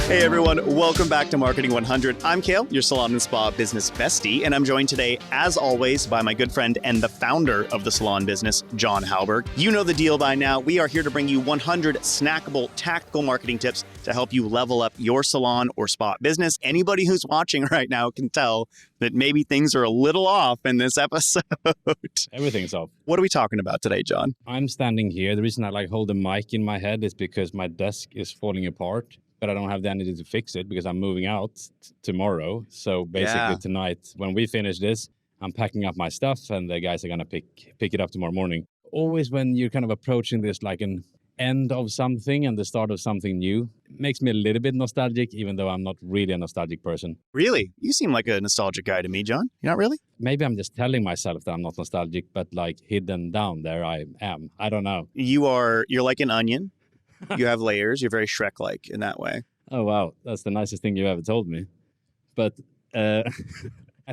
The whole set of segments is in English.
Hey everyone, welcome back to Marketing 100. I'm Kayle, your salon and spa business bestie, and I'm joined today, as always, by my good friend and the founder of the Salon Business, John Halberg. You know the deal by now. We are here to bring you 100 snackable, tactical marketing tips to help you level up your salon or spa business. Anybody who's watching right now can tell that maybe things are a little off in this episode. Everything's off. What are we talking about today, John? I'm standing here. The reason I hold the mic in my head is because my desk is falling apart, but I don't have the energy to fix it because I'm moving out tomorrow. So basically tonight, when we finish this, I'm packing up my stuff and the guys are going to pick it up tomorrow morning. Always when you're kind of approaching this like an end of something and the start of something new, it makes me a little bit nostalgic, even though I'm not really a nostalgic person. Really? You seem like a nostalgic guy to me, John. You're not really? Maybe I'm just telling myself that I'm not nostalgic, but like hidden down there I am. I don't know. You're like an onion. You have layers. You're very Shrek-like in that way. Oh, wow. That's the nicest thing you've ever told me. But I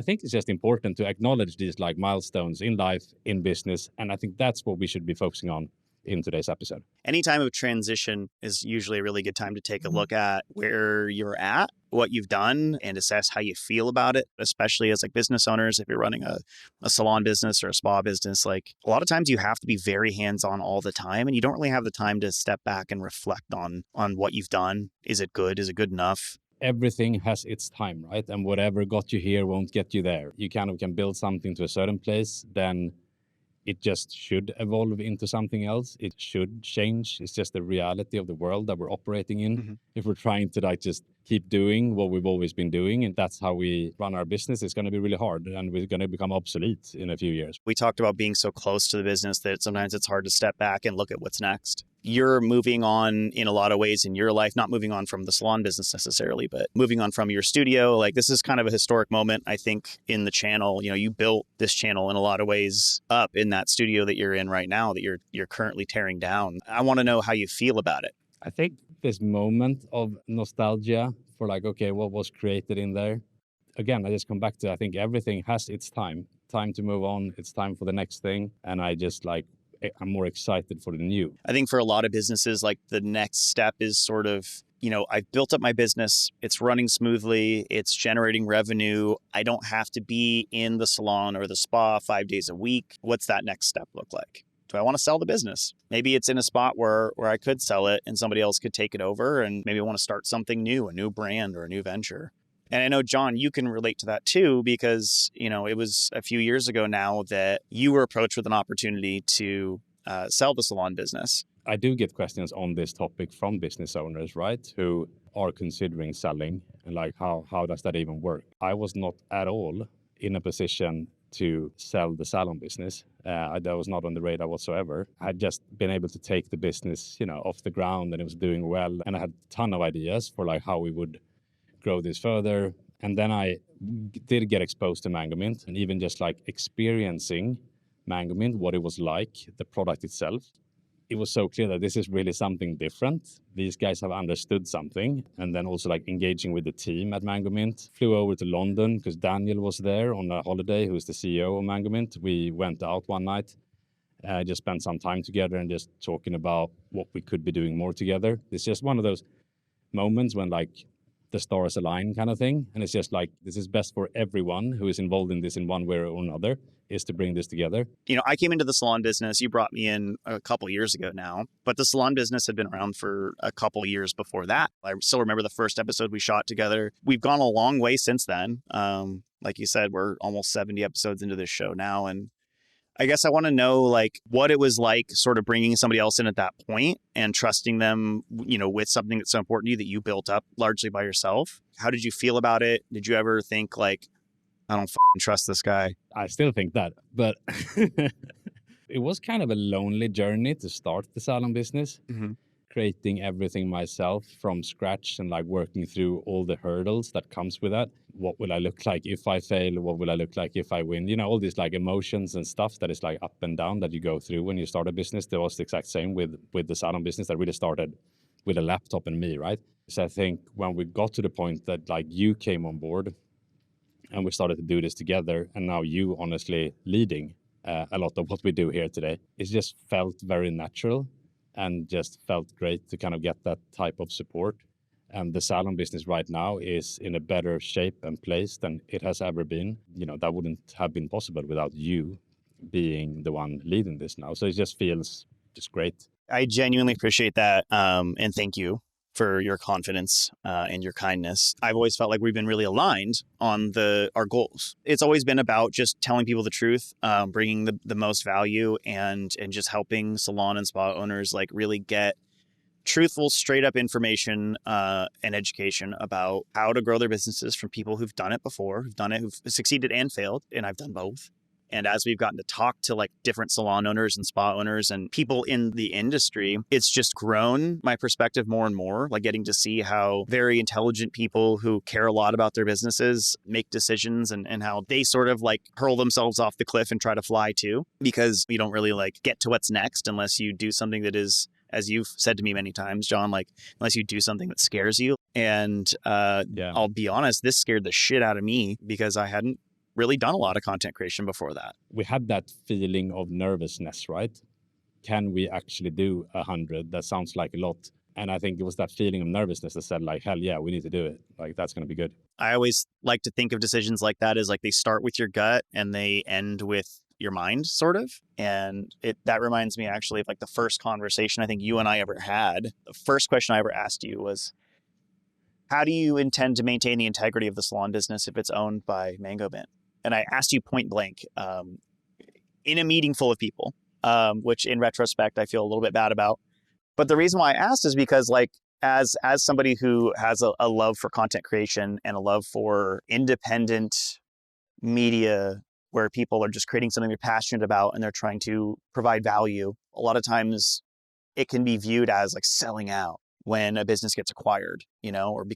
think it's just important to acknowledge these like milestones in life, in business. And I think that's what we should be focusing on in today's episode. Any time of transition is usually a really good time to take a look at where you're at, what you've done, and assess how you feel about it, especially as like business owners. If you're running a salon business or a spa business, like a lot of times you have to be very hands-on all the time, and you don't really have the time to step back and reflect on what you've done. Is it good? Is it good enough? Everything has its time, right? And whatever got you here won't get you there. You kind of can build something to a certain place, then it just should evolve into something else. It should change. It's just the reality of the world that we're operating in. Mm-hmm. If we're trying to like just keep doing what we've always been doing, and that's how we run our business, it's going to be really hard and we're going to become obsolete in a few years. We talked about being so close to the business that sometimes it's hard to step back and look at what's next. You're moving on in a lot of ways in your life, not moving on from the salon business necessarily, but moving on from your studio. Like this is kind of a historic moment, I think, in the channel. You know, you built this channel in a lot of ways up in that studio that you're in right now that you're currently tearing down. I want to know how you feel about it. I think this moment of nostalgia for like, okay, what was created in there? Again, I just come back to, I think everything has its time to move on. It's time for the next thing. And I'm more excited for the new. I think for a lot of businesses, like the next step is sort of, you know, I've built up my business. It's running smoothly. It's generating revenue. I don't have to be in the salon or the spa 5 days a week. What's that next step look like? Do I want to sell the business? Maybe it's in a spot where I could sell it and somebody else could take it over, and maybe I want to start something new, a new brand or a new venture. And I know, John, you can relate to that too, because, you know, it was a few years ago now that you were approached with an opportunity to sell the salon business. I do get questions on this topic from business owners, right, who are considering selling, and like, how does that even work? I was not at all in a position to sell the salon business. That was not on the radar whatsoever. I had just been able to take the business, you know, off the ground, and it was doing well. And I had a ton of ideas for like how we would grow this further. And then I did get exposed to Mangomint, and even just like experiencing Mangomint, what it was like, the product itself. It was so clear that this is really something different. These guys have understood something. And then also like engaging with the team at Mangomint. Flew over to London because Daniel was there on a holiday, who's the CEO of Mangomint. We went out one night, just spent some time together and just talking about what we could be doing more together. It's just one of those moments when like the stars align kind of thing. And it's just like, this is best for everyone who is involved in this in one way or another, is to bring this together. You know, I came into the salon business, you brought me in a couple years ago now, but the salon business had been around for a couple years before that. I still remember the first episode we shot together. We've gone a long way since then. Like you said, we're almost 70 episodes into this show now. And I guess I want to know like what it was like sort of bringing somebody else in at that point and trusting them, you know, with something that's so important to you that you built up largely by yourself. How did you feel about it? Did you ever think like, I don't trust this guy? I still think that, but it was kind of a lonely journey to start the salon business. Mm-hmm. Creating everything myself from scratch and like working through all the hurdles that comes with that. What will I look like if I fail? What will I look like if I win? You know, all these like emotions and stuff that is like up and down that you go through when you start a business. That was the exact same with the salon business that really started with a laptop and me, right? So I think when we got to the point that like you came on board and we started to do this together, and now you honestly leading a lot of what we do here today, it just felt very natural. And just felt great to kind of get that type of support. And the salon business right now is in a better shape and place than it has ever been. That wouldn't have been possible without you being the one leading this now. So it just feels just great. I genuinely appreciate that. And thank you for your confidence and your kindness. I've always felt like we've been really aligned on our goals. It's always been about just telling people the truth, bringing the most value, and just helping salon and spa owners like really get truthful, straight up information and education about how to grow their businesses from people who've done it before, who've succeeded and failed. And I've done both. And as we've gotten to talk to like different salon owners and spa owners and people in the industry, it's just grown my perspective more and more, like getting to see how very intelligent people who care a lot about their businesses make decisions and how they sort of like hurl themselves off the cliff and try to fly too, because you don't really like get to what's next unless you do something that is, as you've said to me many times, John, like unless you do something that scares you. And I'll be honest, this scared the shit out of me because I hadn't really done a lot of content creation before that. We had that feeling of nervousness, right? Can we actually do 100? That sounds like a lot. And I think it was that feeling of nervousness that said like, hell yeah, we need to do it. Like, that's going to be good. I always like to think of decisions like that as like they start with your gut and they end with your mind, sort of. And that reminds me actually of like the first conversation I think you and I ever had. The first question I ever asked you was, how do you intend to maintain the integrity of the salon business if it's owned by Mangomint? And I asked you point blank in a meeting full of people, which in retrospect, I feel a little bit bad about. But the reason why I asked is because like, as somebody who has a love for content creation and a love for independent media where people are just creating something they're passionate about and they're trying to provide value, a lot of times it can be viewed as like selling out when a business gets acquired, or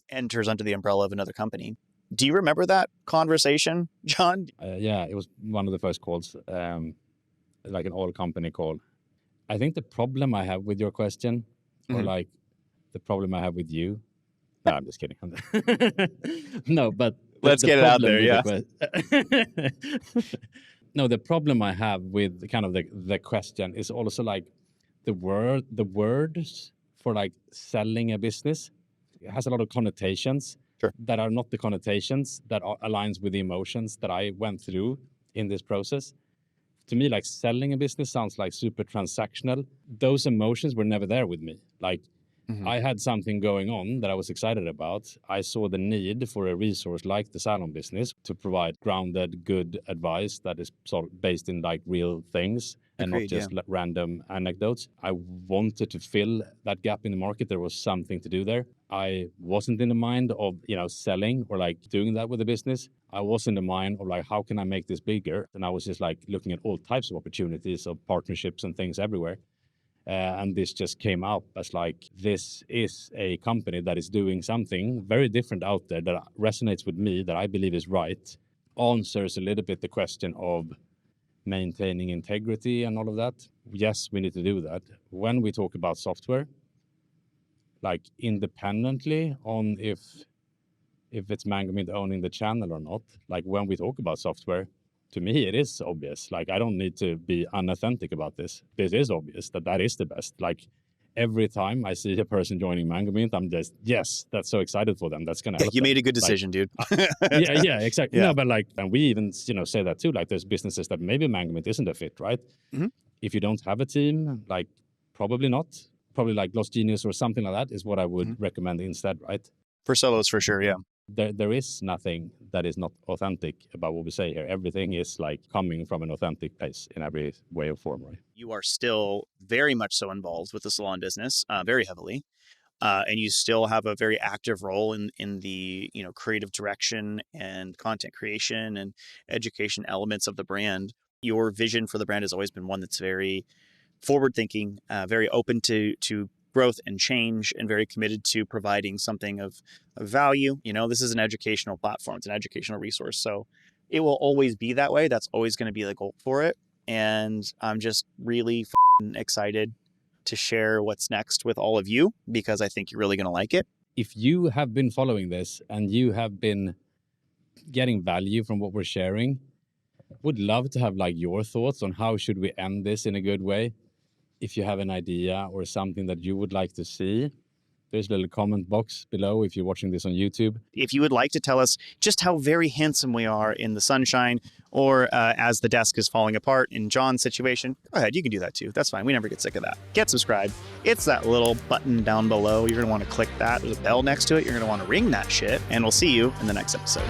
enters under the umbrella of another company. Do you remember that conversation, John? Yeah, it was one of the first calls, like an all company call. I think the problem I have with your question, or like the problem I have with you. No, I'm just kidding. No, but let's get it out there. Yeah. No, the problem I have with kind of the question is also like the words for like selling a business. It has a lot of connotations. Sure. That are not the connotations that aligns with the emotions that I went through in this process. To me, like selling a business sounds like super transactional. Those emotions were never there with me. Like I had something going on that I was excited about. I saw the need for a resource like the salon business to provide grounded, good advice that is sort of based in like real things. And Agreed, not just random anecdotes. I wanted to fill that gap in the market. There was something to do there. I wasn't in the mind of, selling or like doing that with the business. I was in the mind of like, how can I make this bigger? And I was just like looking at all types of opportunities of partnerships and things everywhere. And this just came out as like, this is a company that is doing something very different out there that resonates with me, that I believe is right, answers a little bit the question of maintaining integrity and all of that. Yes, we need to do that. When we talk about software, like independently on if it's Mangomint owning the channel or not, like when we talk about software, to me it is obvious. Like I don't need to be unauthentic about this. It is obvious that is the best. Like every time I see a person joining Mangomint, I'm just, yes, that's so excited for them. That's gonna help you them. made a good decision, dude. Yeah, exactly. Yeah. No, but like, and we even say that too. Like, there's businesses that maybe Mangomint isn't a fit, right? If you don't have a team, like probably not. Probably like Lost Genius or something like that is what I would recommend instead, right? For solos, for sure, yeah. There is nothing that is not authentic about what we say here. Everything is like coming from an authentic place in every way or form, right? You are still very much so involved with the salon business, very heavily. And you still have a very active role in the creative direction and content creation and education elements of the brand. Your vision for the brand has always been one that's very forward thinking, very open to growth and change, and very committed to providing something of value. This is an educational platform. It's an educational resource. So it will always be that way. That's always going to be the goal for it. And I'm just really excited to share what's next with all of you, because I think you're really going to like it. If you have been following this and you have been getting value from what we're sharing, would love to have like your thoughts on how should we end this in a good way. If you have an idea or something that you would like to see, There's a little comment box below if you're watching this on YouTube. If you would like to tell us just how very handsome we are in the sunshine, or as the desk is falling apart in John's situation, go ahead, you can do that too. That's fine. We never get sick of that. Get subscribed. It's that little button down below. You're going to want to click that. There's a bell next to it. You're going to want to ring that shit. And we'll see you in the next episode.